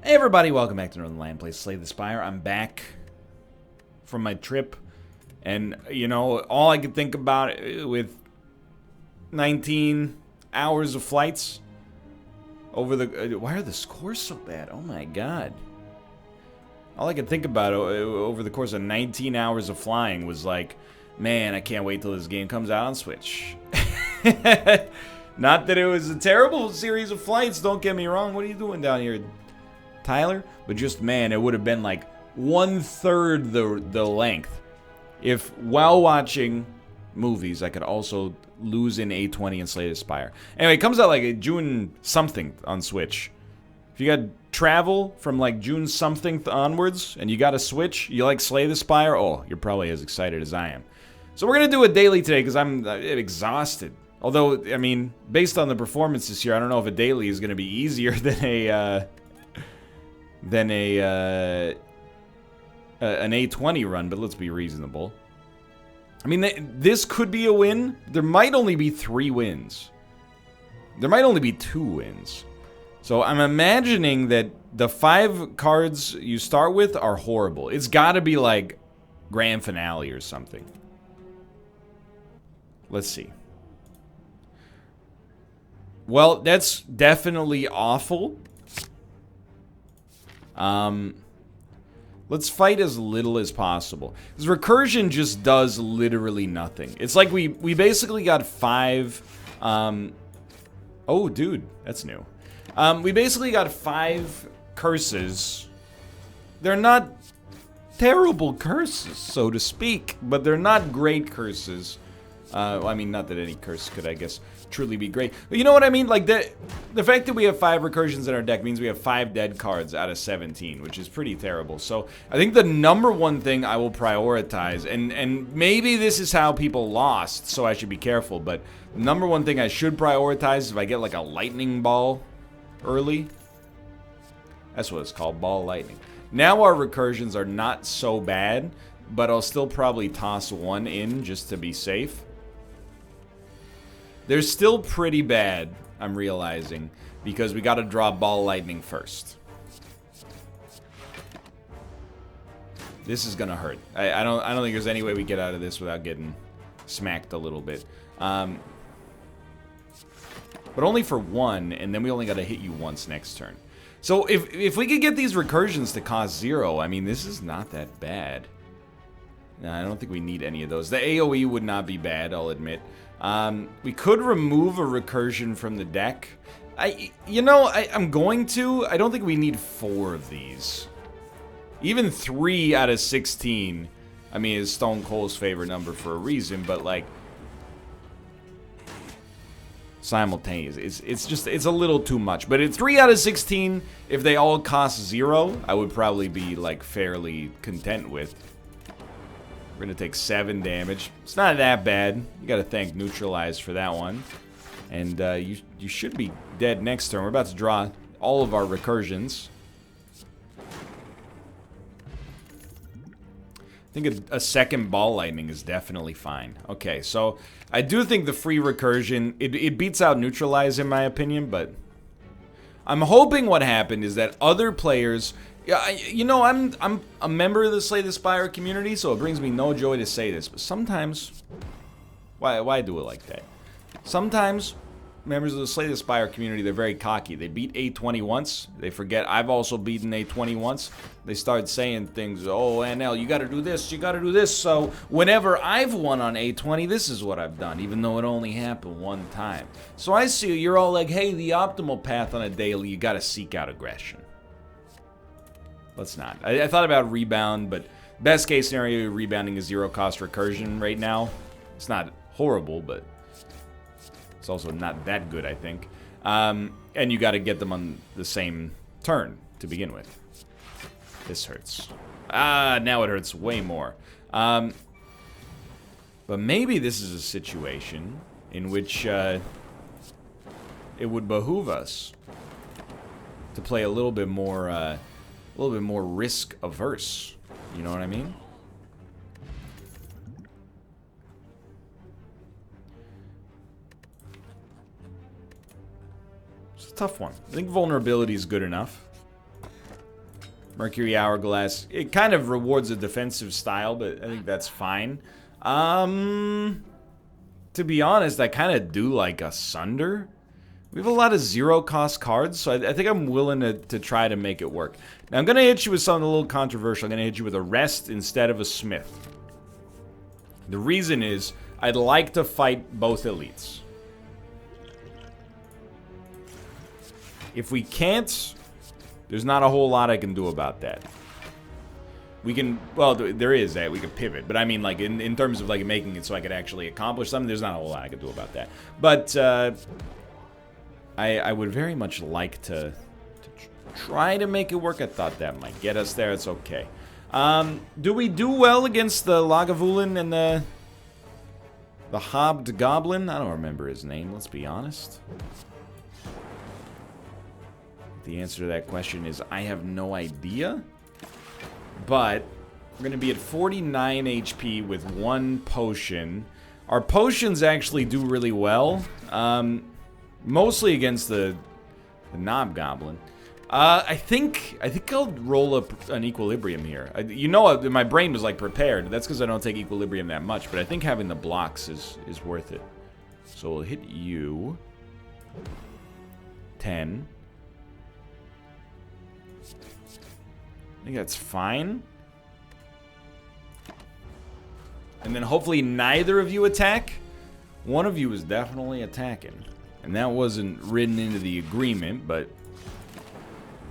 Hey everybody, welcome back to Northernlion plays Slay the Spire. I'm back from my trip, and you know, all I could think about with 19 hours of flights over the... why are the scores so bad? Oh my god. All I could think about over the course of 19 hours of flying was like, man, I can't wait till this game comes out on Switch. Not that it was a terrible series of flights, don't get me wrong. What are you doing down here, Tyler? But just, man, it would have been like 1/3 the length if while watching movies I could also lose in A20 and Slay the Spire. Anyway, it comes out like a June something on Switch. If you got travel from like June something onwards and you got a Switch, you like Slay the Spire, oh, you're probably as excited as I am. So we're gonna do a daily today because I'm exhausted. Although, I mean, based on the performance this year, I don't know if a daily is gonna be easier than an A20 run, but let's be reasonable. I mean, this could be a win. There might only be 3 wins. There might only be 2 wins. So I'm imagining that the 5 cards you start with are horrible. It's gotta be like grand finale or something. Let's see. Well, that's definitely awful. Let's fight as little as possible. This Recursion just does literally nothing. It's like we basically got 5... oh, dude, that's new. We basically got 5 curses. They're not terrible curses, so to speak, but they're not great curses. Well, I mean, not that any curse could, I guess, truly be great. But you know what I mean? Like, the fact that we have 5 recursions in our deck means we have 5 dead cards out of 17, which is pretty terrible. So, I think the number one thing I will prioritize, and maybe this is how people lost, so I should be careful, but the number one thing I should prioritize is if I get, like, a lightning ball early. That's what it's called, ball lightning. Now our recursions are not so bad, but I'll still probably toss 1 in just to be safe. They're still pretty bad, I'm realizing, because we gotta draw ball lightning first. This is gonna hurt. I don't think there's any way we get out of this without getting smacked a little bit. But only for 1, and then we only gotta hit you once next turn. So if we could get these recursions to cost 0, I mean, this is not that bad. No, I don't think we need any of those. The AoE would not be bad, I'll admit. We could remove a recursion from the deck. I'm going to. I don't think we need 4 of these. Even 3 out of 16, I mean, is Stone Cold's favorite number for a reason, but like, simultaneous. It's a little too much. But at 3 out of 16, if they all cost 0, I would probably be like fairly content with. We're gonna take 7 damage. It's not that bad. You gotta thank Neutralize for that one. And you should be dead next turn. We're about to draw all of our recursions. I think a second ball lightning is definitely fine. Okay, so I do think the free recursion, it beats out Neutralize in my opinion, but I'm hoping what happened is that other players... Yeah, you know, I'm a member of the Slay the Spire community, so it brings me no joy to say this, but sometimes... Why do it like that? Sometimes, members of the Slay the Spire community, they're very cocky. They beat A20 once, they forget I've also beaten A20 once. They start saying things, oh, NL, you gotta do this, you gotta do this, so whenever I've won on A20, this is what I've done, even though it only happened 1 time. So I see you're all like, hey, the optimal path on a daily, you gotta seek out aggression. Let's not. I thought about rebound, but best case scenario, rebounding is 0 cost recursion right now. It's not horrible, but it's also not that good, I think. And you got to get them on the same turn to begin with. This hurts. Now it hurts way more. But maybe this is a situation in which it would behoove us to play a little bit more risk averse. You know what I mean? It's a tough one. I think vulnerability is good enough. Mercury Hourglass. It kind of rewards a defensive style, but I think that's fine. To be honest, I kind of do like a Sunder. We have a lot of zero-cost cards, so I think I'm willing to try to make it work. Now, I'm going to hit you with something a little controversial. I'm going to hit you with a Rest instead of a Smith. The reason is, I'd like to fight both elites. If we can't, there's not a whole lot I can do about that. We can, well, there is that, we could pivot, but I mean, like, in terms of, like, making it so I could actually accomplish something, there's not a whole lot I could do about that. But, I would very much like to try to make it work. I thought that might get us there, it's okay. Do we do well against the Lagavulin and the Hobbed Goblin? I don't remember his name, let's be honest. The answer to that question is I have no idea. But we're going to be at 49 HP with 1 potion. Our potions actually do really well. Mostly against the Knob Goblin. I think I'll roll up an Equilibrium here. You know, my brain was like prepared. That's because I don't take Equilibrium that much. But I think having the blocks is worth it. So we'll hit you. 10. I think that's fine. And then hopefully neither of you attack. One of you is definitely attacking. And that wasn't written into the agreement, but...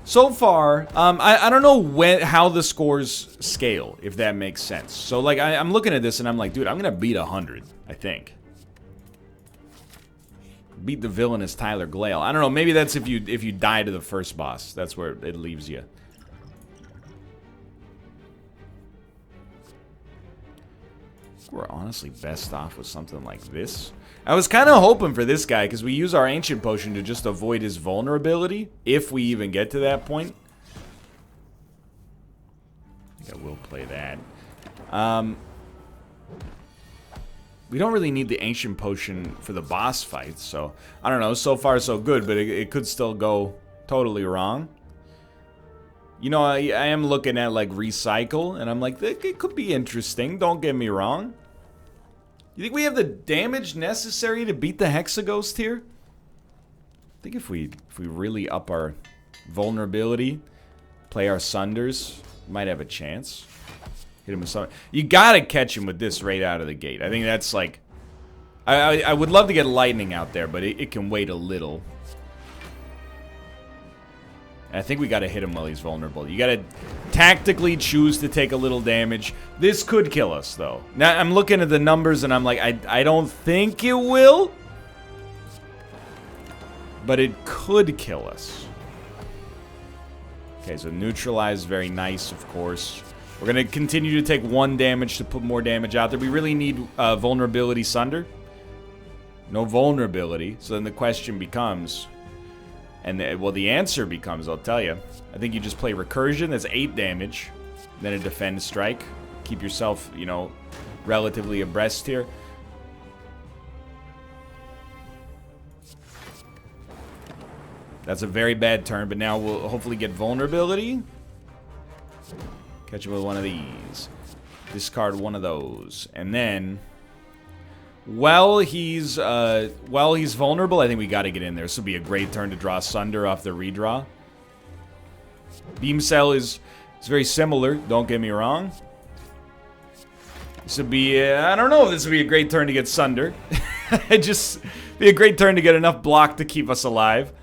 So far, I don't know how the scores scale, if that makes sense. So, like, I'm looking at this and I'm like, dude, I'm gonna beat 100, I think. Beat the villainous Tyler Glale. I don't know, maybe that's if you die to the first boss. That's where it leaves you. We're honestly best off with something like this. I was kind of hoping for this guy, because we use our Ancient Potion to just avoid his vulnerability, if we even get to that point. I think I will play that. We don't really need the Ancient Potion for the boss fight, so... I don't know, so far so good, but it could still go totally wrong. You know, I am looking at, like, Recycle, and I'm like, it could be interesting, don't get me wrong. You think we have the damage necessary to beat the Hexaghost here? I think if we really up our vulnerability, play our Sunders, might have a chance. Hit him with something. You gotta catch him with this right out of the gate. I think that's, like... I would love to get Lightning out there, but it can wait a little. I think we gotta hit him while he's vulnerable. You gotta tactically choose to take a little damage. This could kill us, though. Now, I'm looking at the numbers, and I'm like, I don't think it will. But it could kill us. Okay, so neutralize, very nice, of course. We're gonna continue to take 1 damage to put more damage out there. We really need vulnerability Sunder. No vulnerability. So then the question becomes... And, well, the answer becomes, I'll tell you, I think you just play Recursion, that's 8 damage, then a Defend Strike. Keep yourself, you know, relatively abreast here. That's a very bad turn, but now we'll hopefully get Vulnerability. Catch him with one of these. Discard one of those. And then... While he's vulnerable, I think we gotta get in there. This will be a great turn to draw Sunder off the redraw. Beam Cell is very similar, don't get me wrong. This would be, I don't know if this would be a great turn to get Sunder. It just be a great turn to get enough block to keep us alive.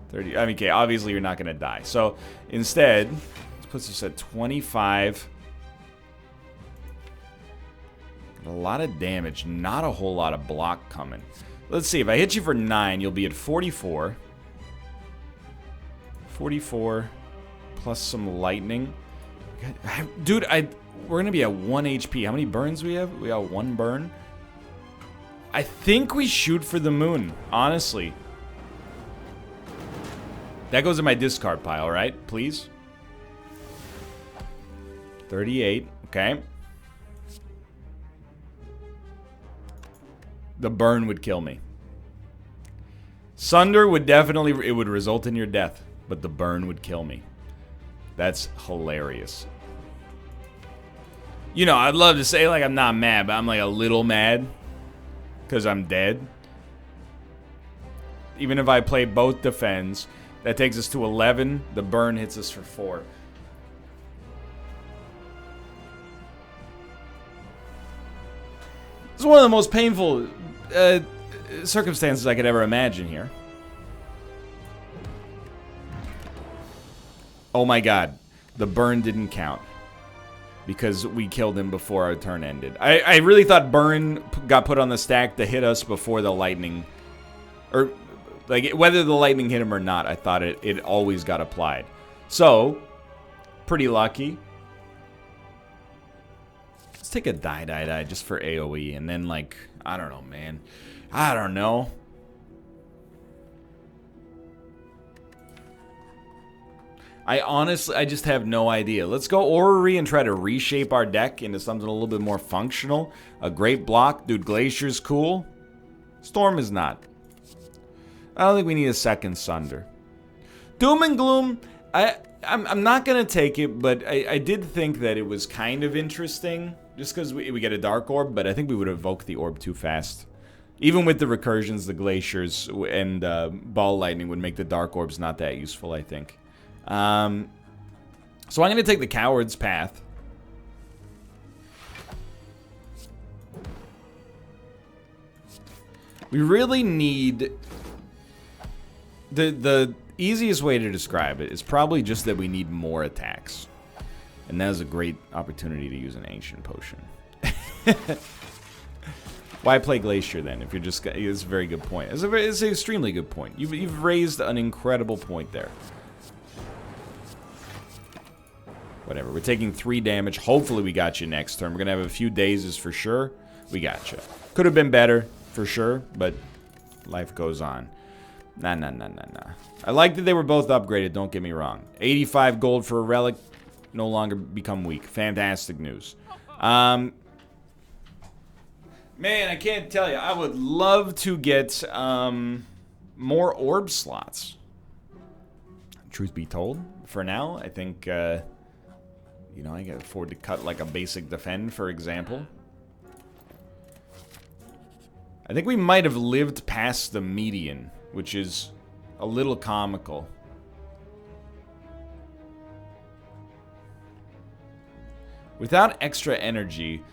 30, I mean, okay, obviously you're not gonna die. So, instead, this puts us at 25. A lot of damage, not a whole lot of block coming. Let's see, if I hit you for 9, you'll be at 44. 44 plus some lightning. Dude, we're gonna be at 1 HP. How many burns we have? We got 1 burn. I think we shoot for the moon, honestly. That goes in my discard pile, right? Please. 38, okay. The burn would kill me. Sunder would definitely, it would result in your death, but the burn would kill me. That's hilarious. You know, I'd love to say, like, I'm not mad, but I'm, like, a little mad. Because I'm dead. Even if I play both defends, that takes us to 11. The burn hits us for 4. It's one of the most painful circumstances I could ever imagine here. Oh my god. The burn didn't count. Because we killed him before our turn ended. I really thought burn got put on the stack to hit us before the lightning. Or, like, whether the lightning hit him or not, I thought it always got applied. So, pretty lucky. Let's take a die just for AoE. And then, like, I don't know, man. I don't know. I just have no idea. Let's go Orrery and try to reshape our deck into something a little bit more functional. A great block. Dude, Glacier's cool. Storm is not. I don't think we need a second Sunder. Doom and Gloom, I'm not going to take it, but I did think that it was kind of interesting. Just because we get a Dark Orb, but I think we would evoke the Orb too fast. Even with the Recursions, the Glaciers, and Ball Lightning would make the Dark Orbs not that useful, I think. So I'm going to take the Coward's Path. We really need... The easiest way to describe it is probably just that we need more attacks. And that is a great opportunity to use an Ancient Potion. Why play Glacier then? If you're just... It's a very good point. It's an extremely good point. You've raised an incredible point there. Whatever. We're taking 3 damage. Hopefully we got you next turn. We're going to have a few dazes for sure. We got you. Could have been better, for sure, but life goes on. Nah. I like that they were both upgraded, don't get me wrong. 85 gold for a relic. No longer become weak. Fantastic news. Man, I can't tell you. I would love to get more orb slots. Truth be told, for now, I think... you know, I can afford to cut like a basic defend, for example. I think we might have lived past the median, which is a little comical. Without extra energy,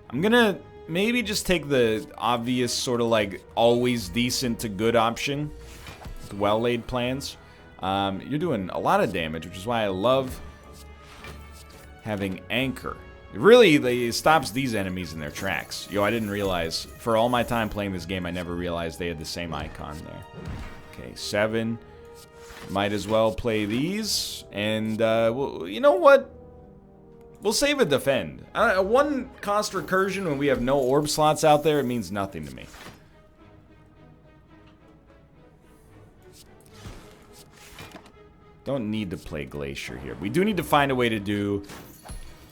I'm gonna maybe just take the obvious sort of like always decent to good option with well-laid plans. You're doing a lot of damage, which is why I love having Anchor. It really stops these enemies in their tracks. Yo, I didn't realize, for all my time playing this game, I never realized they had the same icon there. Okay, 7. Might as well play these. And, well, you know what? We'll save a defend. One cost recursion when we have no orb slots out there, it means nothing to me. Don't need to play Glacier here. We do need to find a way to do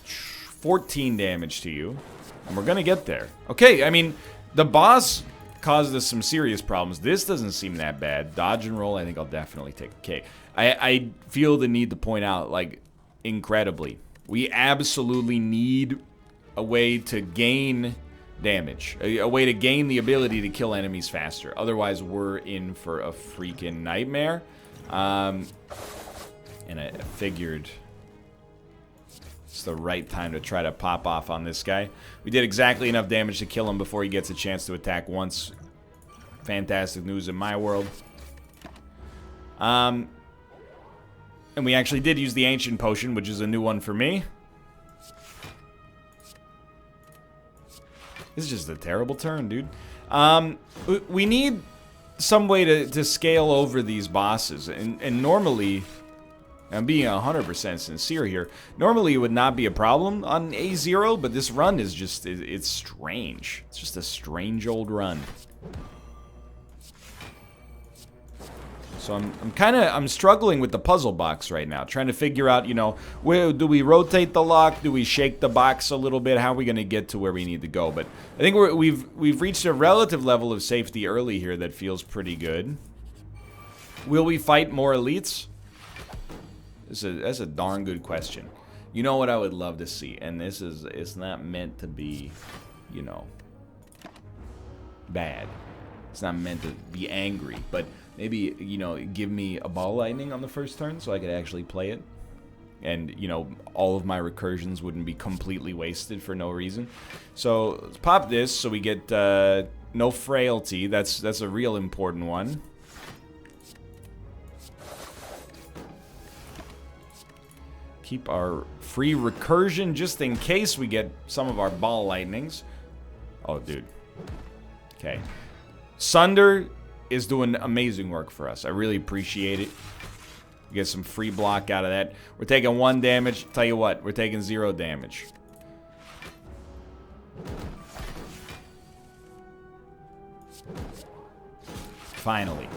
14 damage to you. And we're gonna get there. Okay, I mean, the boss caused us some serious problems. This doesn't seem that bad. Dodge and roll, I think I'll definitely take a K. I feel the need to point out, like, incredibly, we absolutely need a way to gain damage. A way to gain the ability to kill enemies faster. Otherwise, we're in for a freaking nightmare. And I figured it's the right time to try to pop off on this guy. We did exactly enough damage to kill him before he gets a chance to attack once. Fantastic news in my world. And we actually did use the Ancient Potion, which is a new one for me. This is just a terrible turn, dude. We need some way to scale over these bosses. And normally, I'm being 100% sincere here, normally it would not be a problem on A0, but this run is just, it's strange. It's just a strange old run. So I'm struggling with the puzzle box right now, trying to figure out, you know, where do we rotate the lock? Do we shake the box a little bit? How are we going to get to where we need to go? But I think we've reached a relative level of safety early here that feels pretty good. Will we fight more elites? That's a darn good question. You know what I would love to see, and it's not meant to be, you know, bad. It's not meant to be angry, but maybe, you know, give me a ball lightning on the first turn so I could actually play it. And, you know, all of my recursions wouldn't be completely wasted for no reason. So, let's pop this so we get no frailty. That's a real important one. Keep our free recursion just in case we get some of our ball lightnings. Oh, dude. Okay. Sunder is doing amazing work for us. I really appreciate it. We get some free block out of that. We're taking 1 damage. Tell you what, we're taking 0 damage. Finally.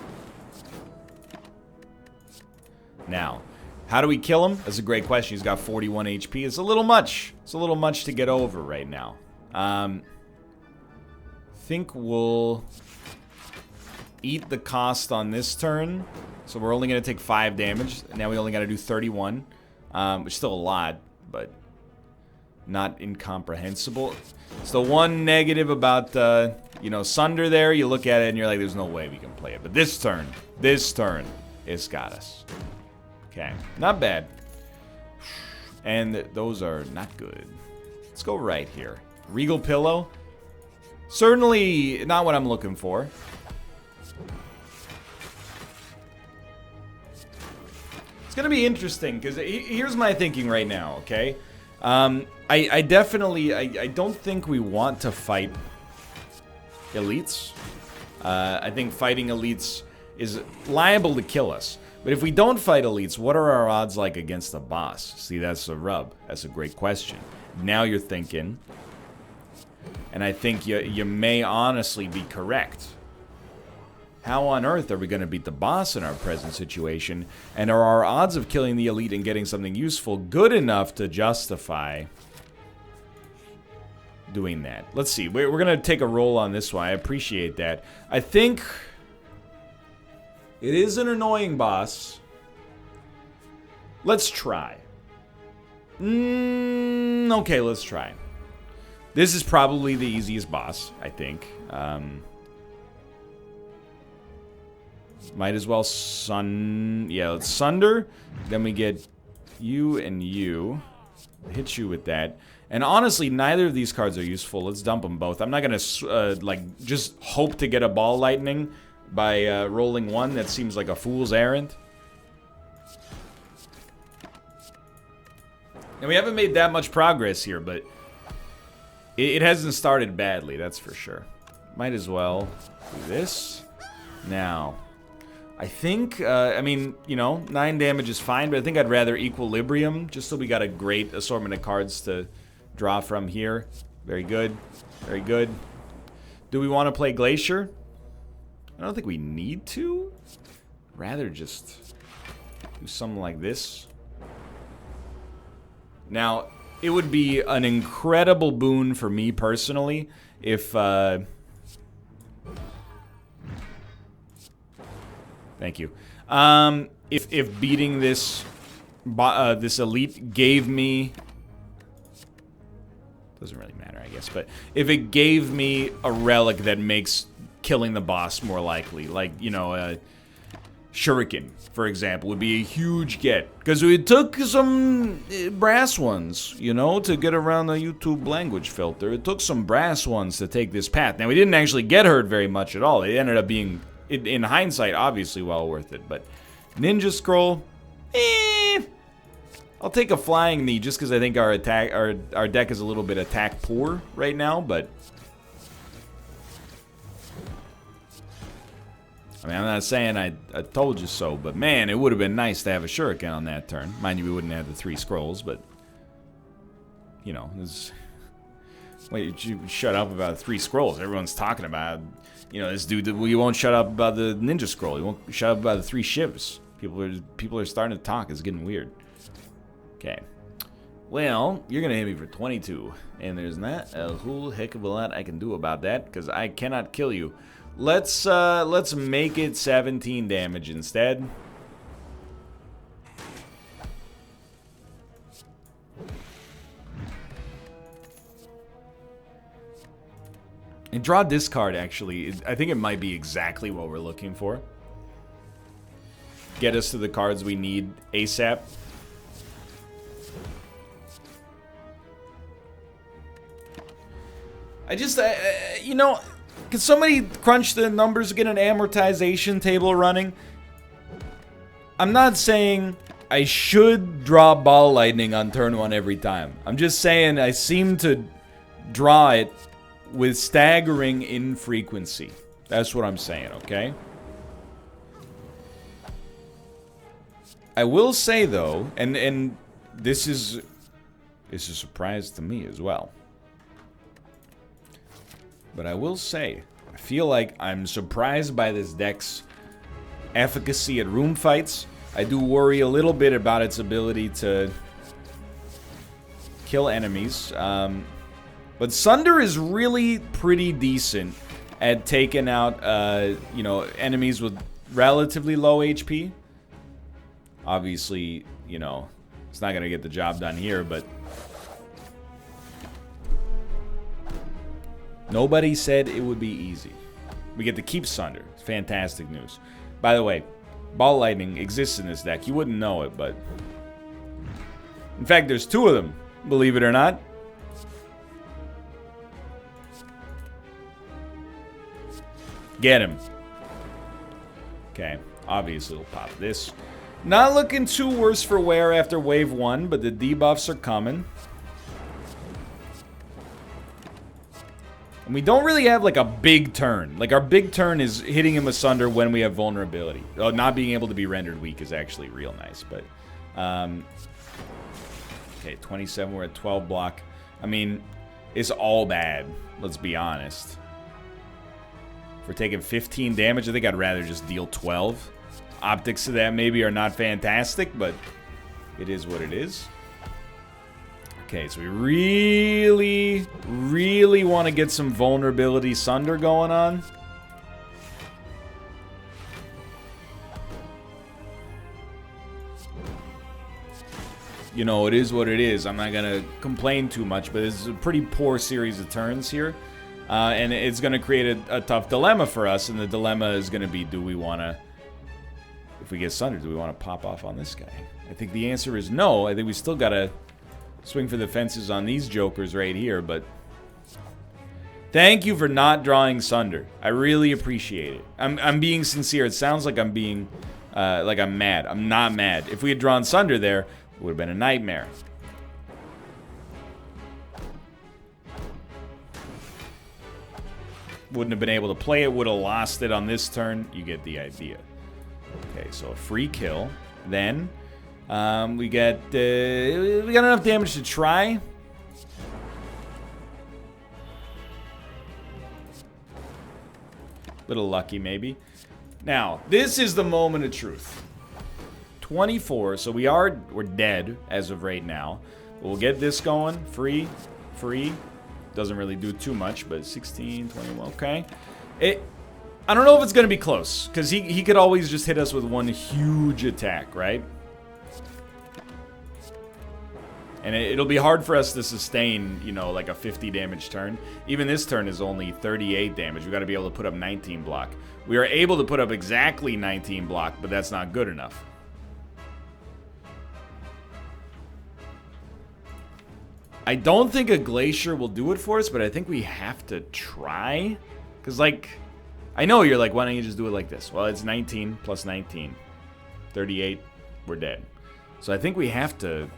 Now, how do we kill him? That's a great question. He's got 41 HP. It's a little much. It's a little much to get over right now. Think we'll eat the cost on this turn. So we're only going to take 5 damage. Now we only got to do 31. Which is still a lot, but not incomprehensible. So one negative about, you know, Sunder there, you look at it and you're like, there's no way we can play it. But this turn, it's got us. Okay, not bad. And those are not good. Let's go right here. Regal Pillow. Certainly not what I'm looking for. It's going to be interesting, because here's my thinking right now, okay? I definitely, I don't think we want to fight elites. I think fighting elites is liable to kill us. But if we don't fight elites, what are our odds like against the boss? See, that's a rub. That's a great question. Now you're thinking, and I think you may honestly be correct. How on earth are we going to beat the boss in our present situation? And are our odds of killing the elite and getting something useful good enough to justify doing that? Let's see. We're going to take a roll on this one. I appreciate that. I think it is an annoying boss. Let's try. Okay, let's try. This is probably the easiest boss, I think. Might as well yeah, let's Sunder. Then we get you and you. Hit you with that. And honestly, neither of these cards are useful. Let's dump them both. I'm not going to, like, just hope to get a ball lightning by rolling 1. That seems like a fool's errand. And we haven't made that much progress here, but it hasn't started badly, that's for sure. Might as well do this. Now, I think, I mean, you know, 9 damage is fine, but I think I'd rather Equilibrium, just so we got a great assortment of cards to draw from here. Very good. Very good. Do we want to play Glacier? I don't think we need to. Rather just do something like this. Now, it would be an incredible boon for me personally if, thank you. If beating this this elite gave me, doesn't really matter, I guess, but if it gave me a relic that makes killing the boss more likely, like, you know, Shuriken, for example, would be a huge get, because it took some brass ones, you know, to get around the YouTube language filter. It took some brass ones to take this path. Now, we didn't actually get hurt very much at all. It ended up being, in hindsight, obviously well worth it, but Ninja Scroll, I'll take a Flying Knee just because I think our deck is a little bit attack poor right now, but I mean, I'm not saying I told you so, but man, it would have been nice to have a Shuriken on that turn. Mind you, we wouldn't have the 3 scrolls, but you know, wait, you shut up about 3 scrolls. Everyone's talking about, you know, this dude. Well, you won't shut up about the Ninja Scroll. You won't shut up about the 3 shivs. People are starting to talk. It's getting weird. Okay. Well, you're gonna hit me for 22, and there's not a whole heck of a lot I can do about that because I cannot kill you. Let's make it 17 damage instead. And draw this card, actually. I think it might be exactly what we're looking for. Get us to the cards we need ASAP. I just, you know, can somebody crunch the numbers, get an amortization table running? I'm not saying I should draw Ball Lightning on turn 1 every time. I'm just saying I seem to draw it with staggering infrequency. That's what I'm saying, okay? I will say, though, and this is a surprise to me as well. But I will say, I feel like I'm surprised by this deck's efficacy at room fights. I do worry a little bit about its ability to kill enemies. But Sunder is really pretty decent at taking out, you know, enemies with relatively low HP. Obviously, you know, it's not going to get the job done here, but nobody said it would be easy. We get to keep Sunder. It's fantastic news. By the way, Ball Lightning exists in this deck. You wouldn't know it, but in fact, there's 2 of them, believe it or not. Get him. Okay, obviously we'll pop this. Not looking too worse for wear after wave 1, but the debuffs are coming. And we don't really have, like, a big turn. Like, our big turn is hitting him asunder when we have vulnerability. Oh, not being able to be rendered weak is actually real nice, but... okay, 27, we're at 12 block. I mean, it's all bad, let's be honest. If we're taking 15 damage, I think I'd rather just deal 12. Optics of that maybe are not fantastic, but it is what it is. Okay, so we really, really want to get some vulnerability Sunder going on. You know, it is what it is. I'm not going to complain too much, but it's a pretty poor series of turns here. And it's going to create a tough dilemma for us, and the dilemma is going to be, do we want to, if we get Sunder, do we want to pop off on this guy? I think the answer is no. I think we still got to swing for the fences on these jokers right here, but thank you for not drawing Sunder. I really appreciate it. I'm being sincere. It sounds like I'm being, like I'm mad. I'm not mad. If we had drawn Sunder there, it would have been a nightmare. Wouldn't have been able to play it, would have lost it on this turn. You get the idea. Okay, so a free kill. Then we got enough damage to try. Little lucky maybe. Now, this is the moment of truth. 24, so we're dead as of right now. We'll get this going. Free. Doesn't really do too much, but 16, 21, okay. I don't know if it's going to be close, because he could always just hit us with one huge attack, right? And it'll be hard for us to sustain, you know, like a 50 damage turn. Even this turn is only 38 damage. We've got to be able to put up 19 block. We are able to put up exactly 19 block, but that's not good enough. I don't think a Glacier will do it for us, but I think we have to try. Because, like, I know you're like, why don't you just do it like this? Well, it's 19 plus 19. 38, we're dead. So I think we have to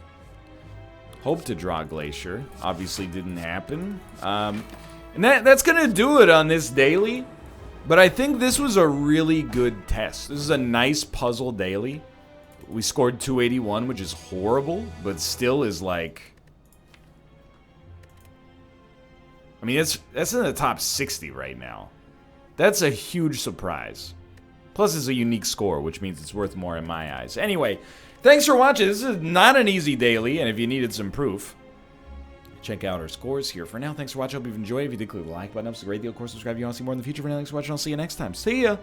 hope to draw Glacier. Obviously didn't happen. And that's going to do it on this daily. But I think this was a really good test. This is a nice puzzle daily. We scored 281, which is horrible, but still is like... I mean, that's in the top 60 right now. That's a huge surprise. Plus, it's a unique score, which means it's worth more in my eyes. Anyway, thanks for watching. This is not an easy daily, and if you needed some proof, check out our scores here. For now, thanks for watching. Hope you've enjoyed. If you did, click the like button. It's a great deal. Of course, subscribe if you want to see more in the future. For now, thanks for watching. I'll see you next time. See ya!